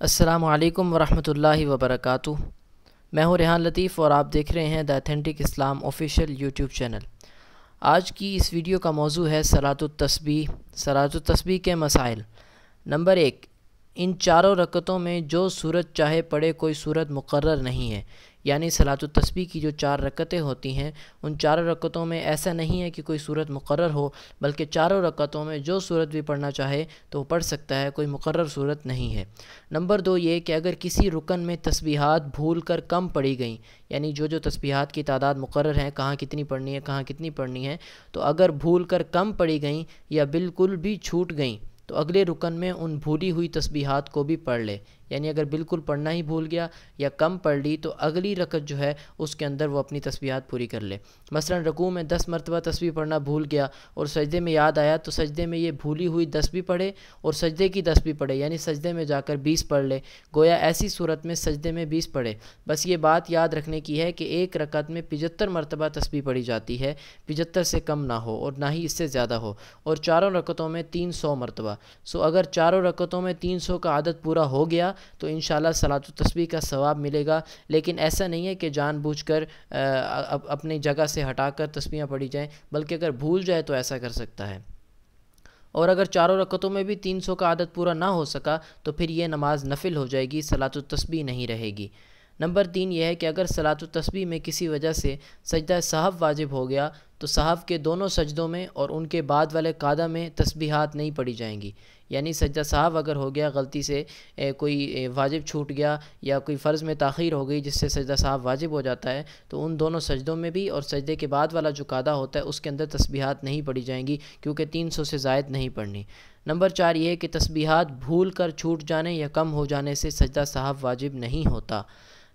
السلام علیکم ورحمۃ اللہ وبرکاتہ۔ میں ہوں ریحان لطیف اور آپ دیکھ رہے ہیں دا اتھینٹک اسلام آفیشیل یوٹیوب چینل۔ آج کی اس ویڈیو کا موضوع ہے صلاۃ التسبیح۔ صلاۃ التسبیح کے مسائل۔ نمبر 1، ان چاروں رکعتوں میں جو صورت چاہے پڑھے، کوئی صورت مقرر نہیں ہے۔ یعنی صلاۃ التسبیح کی جو 4 رکعتیں ہوتی ہیں، ان چاروں رکعتوں میں ایسا نہیں ہے کہ کوئی صورت مقرر ہو، بلکہ چاروں رکعتوں میں جو صورت بھی پڑھنا چاہے تو وہ پڑھ سکتا ہے، کوئی مقرر صورت نہیں ہے۔ نمبر 2 یہ کہ اگر کسی رکن میں تسبیحات بھول کر کم پڑھی گئیں، یعنی جو تسبیحات کی تعداد مقرر ہیں، کہاں کتنی پڑھنی ہے کہاں کتنی پڑھنی ہے، تو اگر بھول کر کم پڑھی گئیں یا بالکل بھی چھوٹ گئیں تو اگلے رکن میں ان بھولی ہوئی تسبیحات کو بھی پڑھ لے۔ یعنی اگر بالکل پڑھنا ہی بھول گیا یا کم پڑھ لی تو اگلی رکعت جو ہے اس کے اندر وہ اپنی تسبیحات پوری کر لے۔ مثلا رکوع میں 10 مرتبہ تسبیح پڑھنا بھول گیا اور سجدے میں یاد آیا تو سجدے میں یہ بھولی ہوئی 10 بھی پڑھے اور سجدے کی 10 بھی پڑھے، یعنی سجدے میں جا کر 20 پڑھ لے۔ گویا ایسی صورت میں سجدے میں 20 پڑھے۔ بس یہ بات یاد رکھنے کی ہے کہ ایک رکعت میں 75 مرتبہ تسبیح پڑھی جاتی ہے، 75 سے کم نہ ہو اور نہ ہی اس سے زیادہ ہو، اور چاروں رکعتوں میں 300 مرتبہ۔ اگر چاروں رکعتوں میں 300 کا عدد پورا ہو گیا تو انشاءاللہ صلاۃ التسبیح کا ثواب ملے گا۔ لیکن ایسا نہیں ہے کہ جان بوجھ کر اپنی جگہ سے ہٹا کر تسبیحاں پڑھی جائیں، بلکہ اگر بھول جائے تو ایسا کر سکتا ہے۔ اور اگر چاروں رکعتوں میں بھی 300 کا عدد پورا نہ ہو سکا تو پھر یہ نماز نفل ہو جائے گی، صلاۃ التسبیح نہیں رہے گی۔ نمبر 3 یہ ہے کہ اگر صلاۃ التسبیح میں کسی وجہ سے سجدہ سہو واجب ہو گیا تو سہو کے دونوں سجدوں میں اور ان کے بعد والے قعدہ میں تسبیحات نہیں پڑھی جائیں گی۔ یعنی سجدہ سہو اگر ہو گیا، غلطی سے کوئی واجب چھوٹ گیا یا کوئی فرض میں تاخیر ہو گئی جس سے سجدہ سہو واجب ہو جاتا ہے، تو ان دونوں سجدوں میں بھی اور سجدے کے بعد والا جو قعدہ ہوتا ہے اس کے اندر تسبیحات نہیں پڑھی جائیں گی، کیونکہ 300 سے زائد نہیں پڑھنی۔ نمبر 4 یہ ہے کہ تسبیحات بھول کر چھوٹ جانے یا کم ہو جانے سے سجدہ سہو واجب نہیں ہوتا۔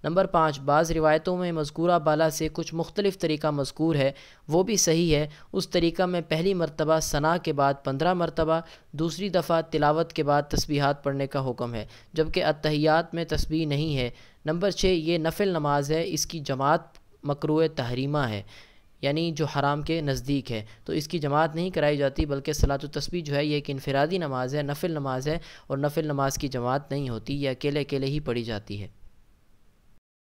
نمبر 5 بعض روایتوں میں مذکورہ بالا سے کچھ مختلف طریقہ مذکور ہے، وہ بھی صحیح ہے۔ اس طریقہ میں پہلی مرتبہ ثنا کے بعد 15 مرتبہ، دوسری دفعہ تلاوت کے بعد تسبیحات پڑھنے کا حکم ہے، جبکہ اتحیات میں تسبیح نہیں ہے۔ نمبر 6 یہ نفل نماز ہے، اس کی جماعت مکروہ تحریمہ ہے، یعنی جو حرام کے نزدیک ہے، تو اس کی جماعت نہیں کرائی جاتی، بلکہ صلاۃ التسبیح جو ہے یہ ایک انفرادی نماز ہے، نفل نماز ہے، اور نفل نماز کی جماعت نہیں ہوتی، یہ اکیلے اکیلے ہی پڑھی جاتی ہے۔